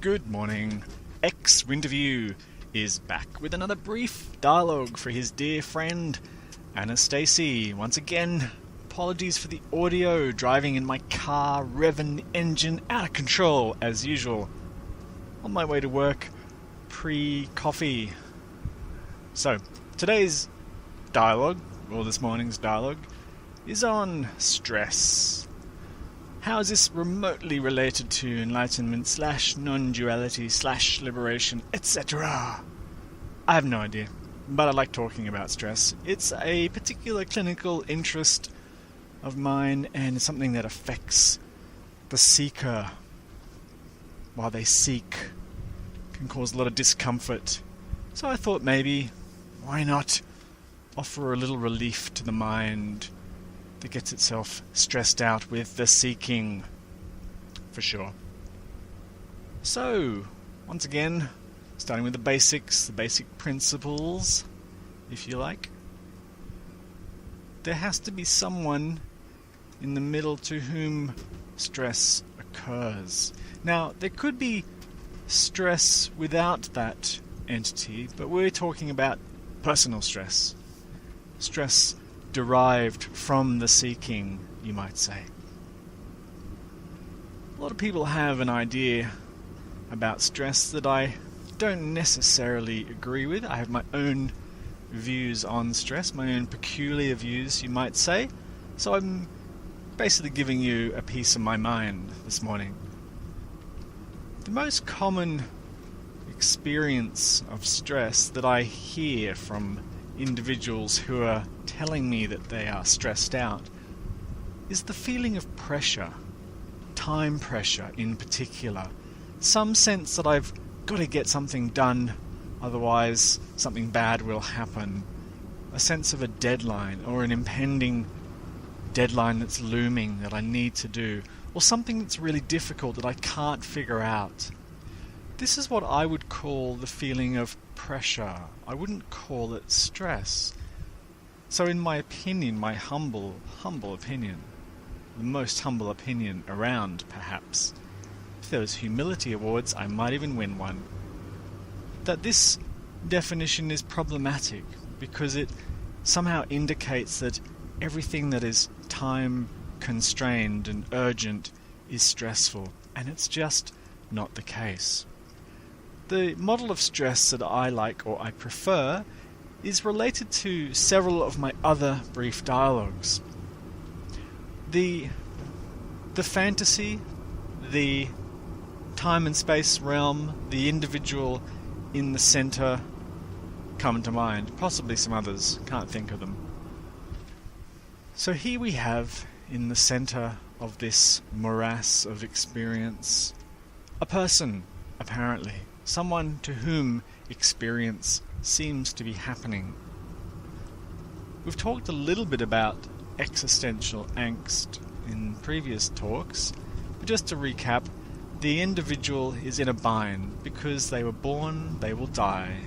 Good morning. Winterview is back with another brief dialogue for his dear friend Anastasia. Once again, apologies for the audio, driving in my car, revving the engine out of control as usual. On my way to work, pre-coffee. So, today's dialogue, or this morning's dialogue, is on stress. How is this remotely related to enlightenment / non-duality / liberation, etc.? I have no idea, but I like talking about stress. It's a particular clinical interest of mine, and it's something that affects the seeker while they seek. Can cause a lot of discomfort. So I thought maybe, why not offer a little relief to the mind that gets itself stressed out with the seeking, for sure. So, once again, starting with the basics, the basic principles, if you like. There has to be someone in the middle to whom stress occurs. Now, there could be stress without that entity, but we're talking about personal stress. Stress derived from the seeking, you might say. A lot of people have an idea about stress that I don't necessarily agree with. I have my own views on stress, my own peculiar views, you might say. So I'm basically giving you a piece of my mind this morning. The most common experience of stress that I hear from individuals who are telling me that they are stressed out is the feeling of pressure, time pressure in particular. Some sense that I've got to get something done, otherwise something bad will happen. A sense of a deadline or an impending deadline that's looming that I need to do, or something that's really difficult that I can't figure out. This is what I would call the feeling of pressure. I wouldn't call it stress. So in my opinion, my humble opinion, the most humble opinion around perhaps, if there was humility awards, I might even win one, that this definition is problematic because it somehow indicates that everything that is time constrained and urgent is stressful, and it's just not the case. The model of stress that I like or I prefer is related to several of my other brief dialogues. The fantasy, the time and space realm, the individual in the center come to mind, possibly some others, can't think of them. So here we have, in the center of this morass of experience, a person, apparently. Someone to whom experience seems to be happening. We've talked a little bit about existential angst in previous talks, but just to recap, the individual is in a bind because they were born, they will die.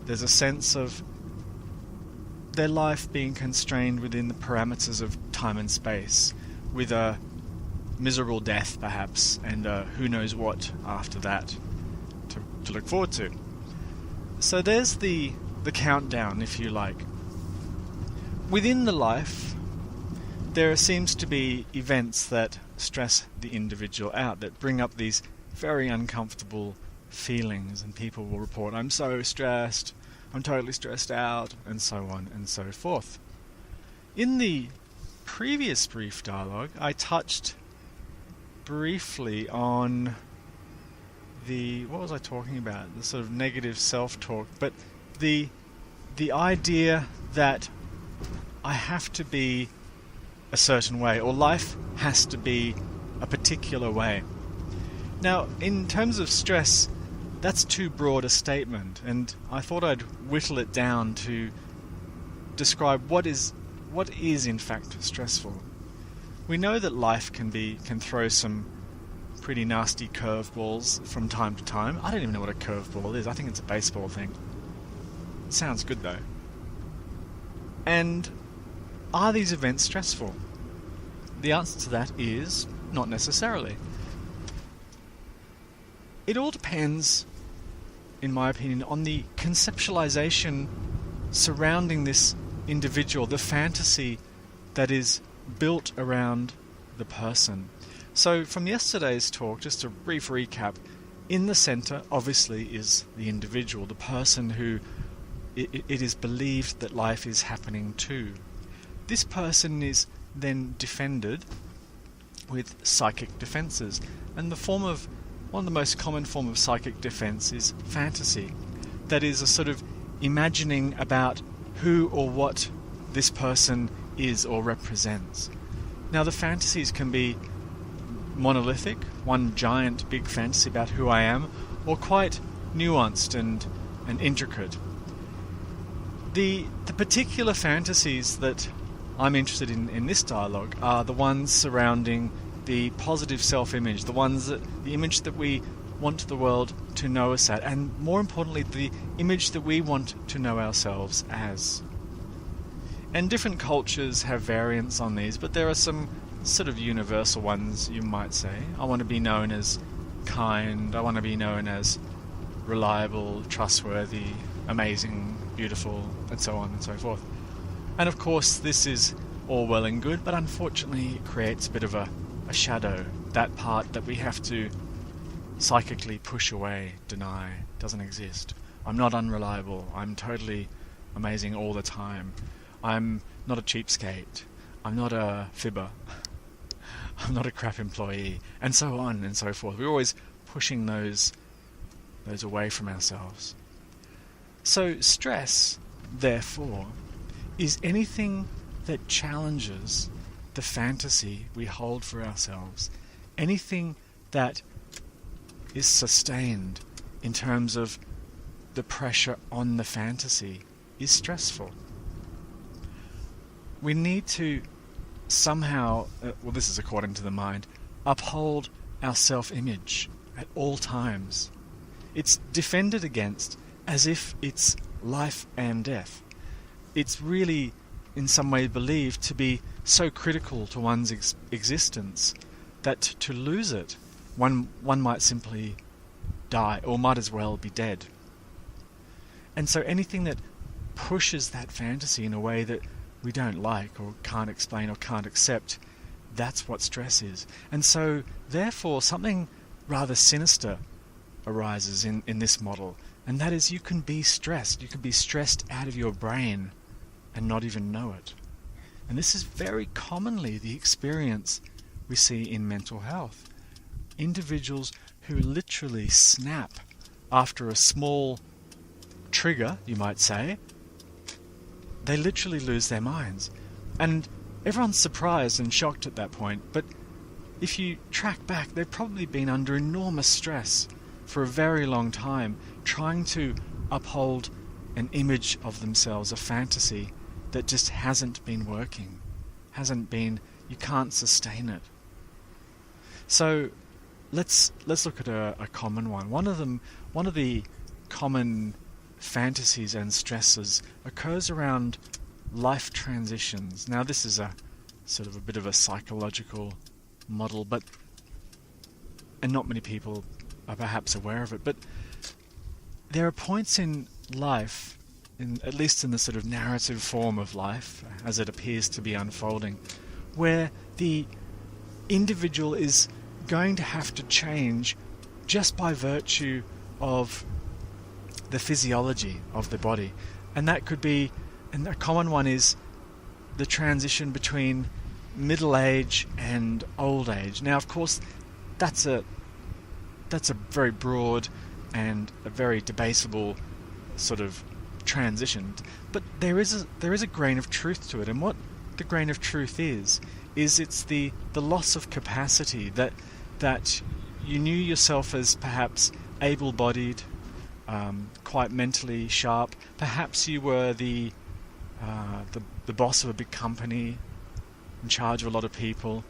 There's a sense of their life being constrained within the parameters of time and space, with a miserable death perhaps, and who knows what after that to look forward to. So there's the countdown, if you like. Within the life, there seems to be events that stress the individual out, that bring up these very uncomfortable feelings, and people will report, I'm so stressed, I'm totally stressed out, and so on and so forth. In the previous brief dialogue, I touched briefly on what was I talking about? The sort of negative self-talk, but the idea that I have to be a certain way, or life has to be a particular way. Now, in terms of stress, that's too broad a statement, and I thought I'd whittle it down to describe what is in fact stressful. We know that life can throw some pretty nasty curveballs from time to time. I don't even know what a curveball is. I think it's a baseball thing. It sounds good though. And are these events stressful? The answer to that is not necessarily. it all depends, in my opinion, on the conceptualization surrounding this individual, the fantasy that is built around the person. So from yesterday's talk, just a brief recap, in the center obviously is the individual, the person who it is believed that life is happening to. This person is then defended with psychic defenses, and one of the most common form of psychic defense is fantasy. That is a sort of imagining about who or what this person is or represents. Now the fantasies can be monolithic, one giant big fantasy about who I am, or quite nuanced and intricate. The particular fantasies that I'm interested in this dialogue are the ones surrounding the positive self-image, the image that we want the world to know us at, and more importantly, the image that we want to know ourselves as. And different cultures have variants on these, but there are some sort of universal ones, you might say. I want to be known as kind, I want to be known as reliable, trustworthy, amazing, beautiful, and so on and so forth. And of course, this is all well and good, but unfortunately it creates a bit of a shadow, that part that we have to psychically push away, deny, doesn't exist. I'm not unreliable, I'm totally amazing all the time. I'm not a cheapskate, I'm not a fibber, I'm not a crap employee, and so on and so forth. We're always pushing those away from ourselves. So stress, therefore, is anything that challenges the fantasy we hold for ourselves. Anything that is sustained in terms of the pressure on the fantasy is stressful. We need to somehow, this is according to the mind, uphold our self-image at all times. It's defended against as if it's life and death. It's really, in some way, believed to be so critical to one's existence that to lose it, one might simply die, or might as well be dead. And so anything that pushes that fantasy in a way that we don't like, or can't explain, or can't accept, that's what stress is. And so, therefore, something rather sinister arises in this model, and that is you can be stressed. You can be stressed out of your brain and not even know it. And this is very commonly the experience we see in mental health. Individuals who literally snap after a small trigger, you might say, they literally lose their minds. And everyone's surprised and shocked at that point, but if you track back, they've probably been under enormous stress for a very long time, trying to uphold an image of themselves, a fantasy that just hasn't been working, you can't sustain it. So let's look at a common one. One of the common fantasies and stresses occurs around life transitions. Now this is a sort of a bit of a psychological model, and not many people are perhaps aware of it, but there are points in life, at least in the sort of narrative form of life, as it appears to be unfolding, where the individual is going to have to change just by virtue of the physiology of the body. And that could be, and a common one is the transition between middle age and old age. Now, of course, that's a very broad and a very debatable sort of transition, but there is a grain of truth to it. And what the grain of truth is it's the loss of capacity that you knew yourself as perhaps able-bodied, quite mentally sharp. Perhaps you were the boss of a big company, in charge of a lot of people.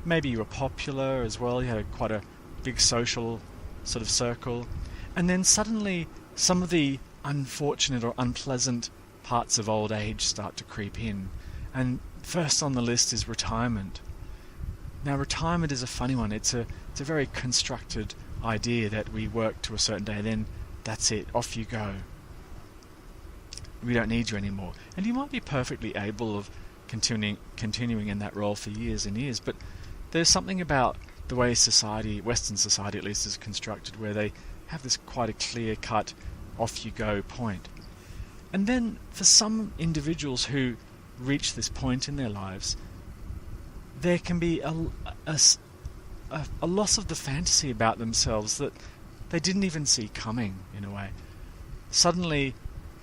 Maybe you were popular as well. You had quite a big social sort of circle, and then suddenly some of the unfortunate or unpleasant parts of old age start to creep in. And first on the list is retirement. Now, retirement is a funny one. It's a very constructed idea that we work to a certain day, then that's it, off you go. We don't need you anymore. And you might be perfectly able of continuing in that role for years and years, but there's something about the way society, Western society at least, is constructed, where they have this quite a clear-cut off-you-go point. And then for some individuals who reach this point in their lives, there can be a loss of the fantasy about themselves that they didn't even see coming, in a way. Suddenly,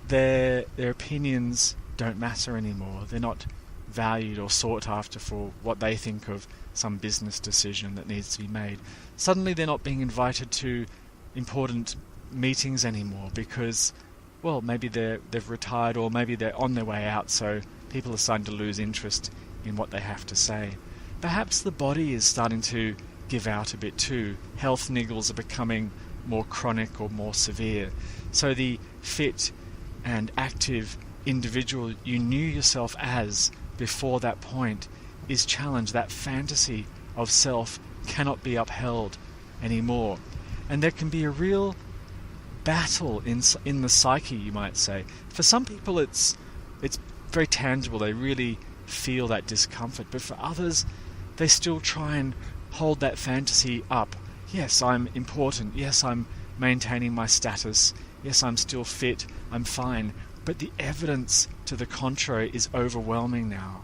their opinions don't matter anymore. They're not valued or sought after for what they think of some business decision that needs to be made. Suddenly they're not being invited to important meetings anymore because, well, maybe they've retired, or maybe they're on their way out, so people are starting to lose interest in what they have to say. Perhaps the body is starting to give out a bit too. Health niggles are becoming more chronic or more severe. So the fit and active individual you knew yourself as before that point is challenged. That fantasy of self cannot be upheld anymore. And there can be a real battle in the psyche, you might say. For some people it's very tangible. They really feel that discomfort. But for others, they still try and hold that fantasy up. Yes, I'm important. Yes, I'm maintaining my status. Yes, I'm still fit. I'm fine. But the evidence to the contrary is overwhelming now.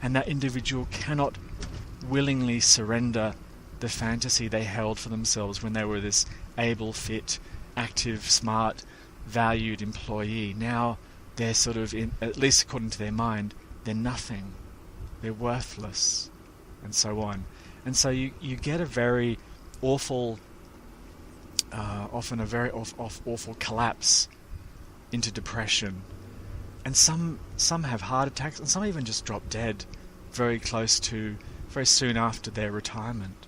And that individual cannot willingly surrender the fantasy they held for themselves when they were this able, fit, active, smart, valued employee. Now they're sort of, at least according to their mind, they're nothing. They're worthless, and so on. And so you get a very awful, often a very awful collapse into depression. And some have heart attacks, and some even just drop dead very soon after their retirement.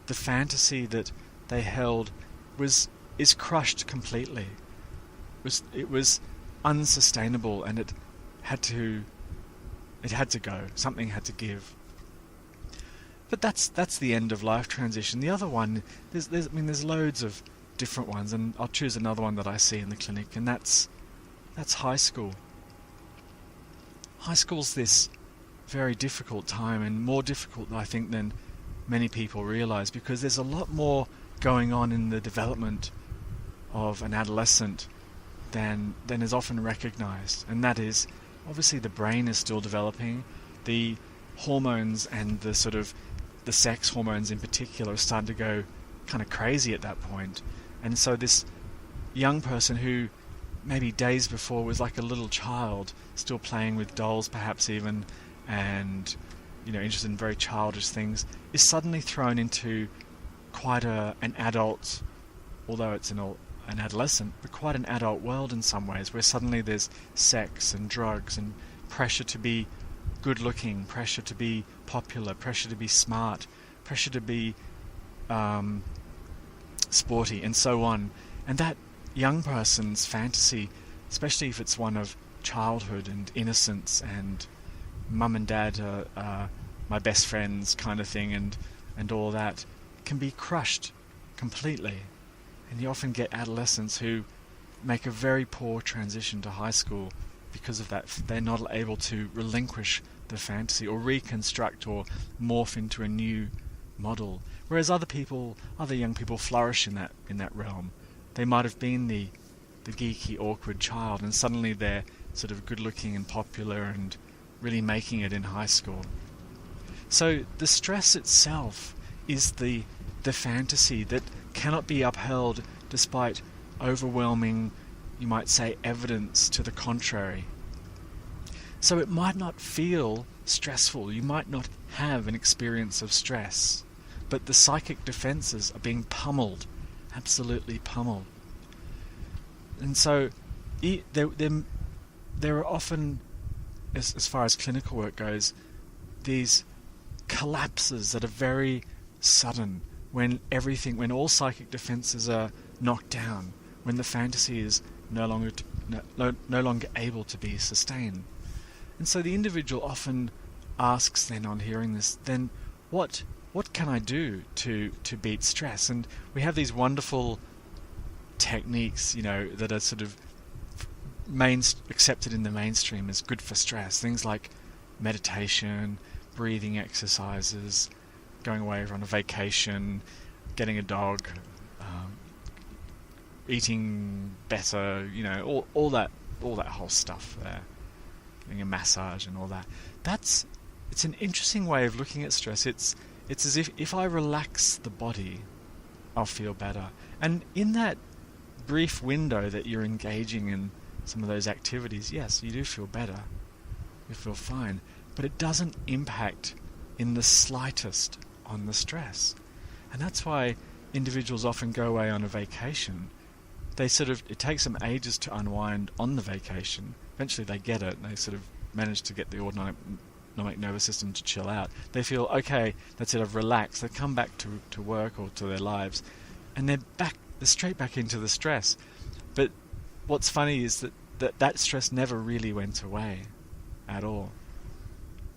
The fantasy that they held is crushed completely. It was unsustainable, and it had to go. Something had to give. But that's the end of life transition. The other one, there's loads of different ones, and I'll choose another one that I see in the clinic, and that's high school. High school's this very difficult time, and more difficult, I think, than many people realize, because there's a lot more going on in the development of an adolescent than is often recognized. And that is, obviously the brain is still developing. The hormones and the sex hormones in particular are starting to go kind of crazy at that point. And so this young person who maybe days before was like a little child, still playing with dolls perhaps even, and interested in very childish things, is suddenly thrown into quite an adult, although it's an adolescent, but quite an adult world in some ways, where suddenly there's sex and drugs and pressure to be good looking, pressure to be popular, pressure to be smart, pressure to be sporty, and so on. And that young person's fantasy, especially if it's one of childhood and innocence and mum and dad are my best friends kind of thing, and all that, can be crushed completely. And you often get adolescents who make a very poor transition to high school because of that. They're not able to relinquish the fantasy or reconstruct or morph into a new model. Whereas other young people flourish in that realm. They might have been the geeky, awkward child, and suddenly they're sort of good-looking and popular and really making it in high school. So the stress itself is the fantasy that cannot be upheld despite overwhelming, you might say, evidence to the contrary. So it might not feel stressful. You might not have an experience of stress, but the psychic defenses are being pummeled, absolutely pummeled. And so there are often, as far as clinical work goes, these collapses that are very sudden, when all psychic defenses are knocked down, when the fantasy is no longer able to be sustained. And so the individual often asks then, on hearing this, then what can I do to beat stress? And we have these wonderful techniques, that are sort of accepted in the mainstream as good for stress. Things like meditation, breathing exercises, going away on a vacation, getting a dog, eating better, all that whole stuff there, getting a massage and all that. It's an interesting way of looking at stress. It's as if I relax the body, I'll feel better. And in that brief window that you're engaging in some of those activities, yes, you do feel better. You feel fine. But it doesn't impact in the slightest on the stress. And that's why individuals often go away on a vacation. It takes them ages to unwind on the vacation. Eventually they get it, and they sort of manage to get the autonomic nervous system to chill out. They feel, okay, that's it, I've relaxed. They come back to work or to their lives, and they're straight back into the stress. But what's funny is that stress never really went away at all.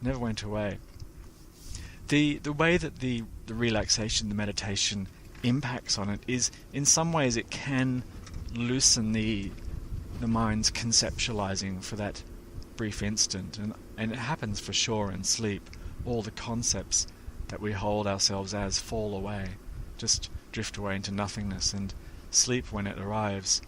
Never went away. The way that the relaxation, the meditation impacts on it is, in some ways, it can loosen the mind's conceptualizing for that brief instant, and it happens for sure in sleep. All the concepts that we hold ourselves as fall away, just drift away into nothingness, and sleep, when it arrives,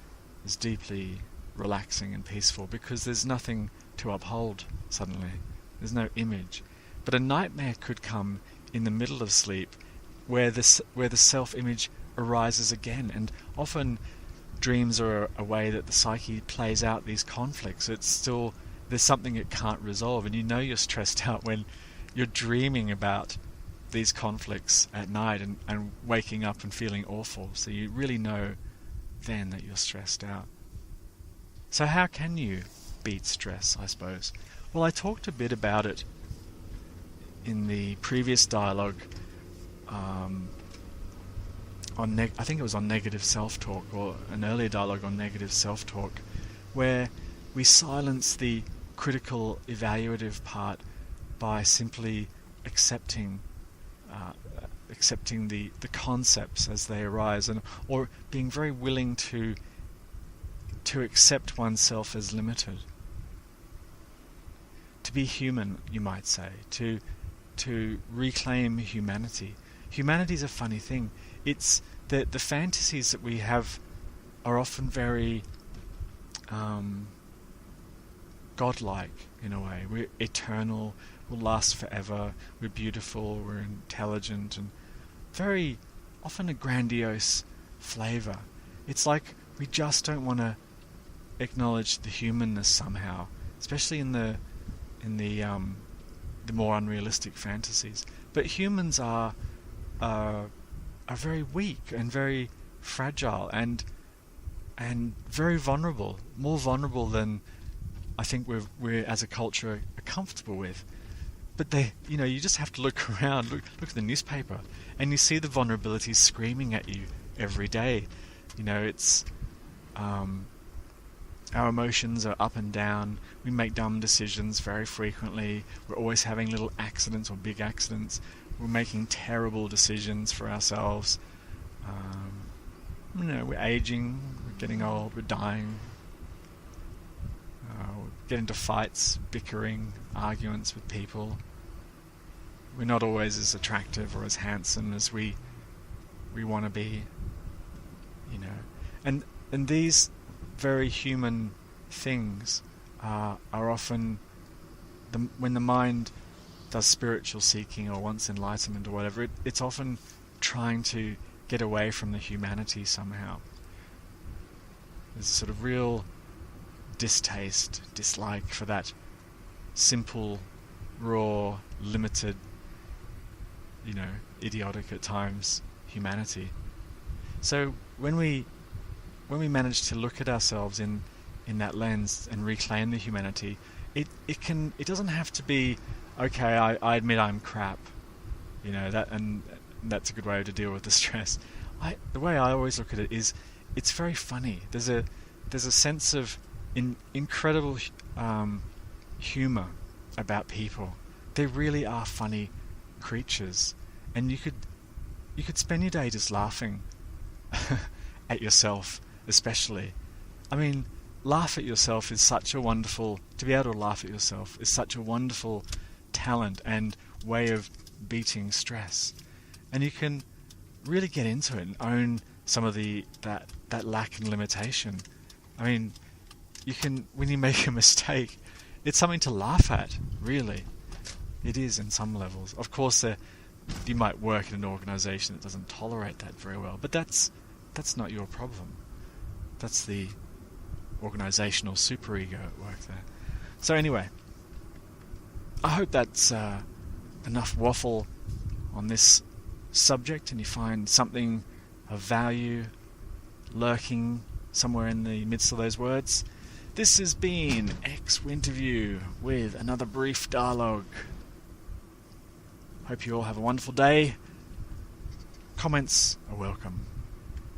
is deeply relaxing and peaceful, because there's nothing to uphold suddenly. There's no image. But a nightmare could come in the middle of sleep where the self-image arises again, and often dreams are a way that the psyche plays out these conflicts. There's something it can't resolve, and you're stressed out when you're dreaming about these conflicts at night and waking up and feeling awful. So you really know then that you're stressed out. So how can you beat stress, I suppose? Well, I talked a bit about it in the previous dialogue I think it was on negative self-talk, or an earlier dialogue on negative self-talk, where we silence the critical evaluative part by simply accepting the concepts as they arise, or being very willing to accept oneself as limited. To be human, you might say, to reclaim humanity. Humanity is a funny thing. It's the fantasies that we have are often very godlike in a way. We're eternal, we'll last forever, we're beautiful, we're intelligent, and very often a grandiose flavour. It's like we just don't want to acknowledge the humanness somehow, especially in the more unrealistic fantasies. But humans are very weak and very fragile and very vulnerable, more vulnerable than I think we're as a culture are comfortable with. But you just have to look around, look at the newspaper, and you see the vulnerabilities screaming at you every day. It's our emotions are up and down. We make dumb decisions very frequently. We're always having little accidents or big accidents. We're making terrible decisions for ourselves. We're aging, we're getting old, we're dying. We get into fights, bickering, arguments with people. We're not always as attractive or as handsome as we want to be. And these very human things are often, when the mind does spiritual seeking or wants enlightenment or whatever, it's often trying to get away from the humanity somehow. There's a sort of real dislike for that simple, raw, limited, idiotic at times humanity. So when we manage to look at ourselves in that lens and reclaim the humanity, it doesn't have to be, okay, I admit I'm crap, and that's a good way to deal with the stress. The way I always look at it is, it's very funny. There's a sense of incredible humour about people. They really are funny creatures, and you could spend your day just laughing at yourself, especially. I mean, laugh at yourself is such a wonderful, to be able to laugh at yourself is such a wonderful talent and way of beating stress. And you can really get into it and own some of that lack and limitation. I mean, you can, when you make a mistake, it's something to laugh at, really. It is in some levels. Of course, you might work in an organization that doesn't tolerate that very well, but that's not your problem. That's the organizational superego at work there. So anyway, I hope that's enough waffle on this subject, and you find something of value lurking somewhere in the midst of those words. This has been Winterview with another brief dialogue. Hope you all have a wonderful day. Comments are welcome.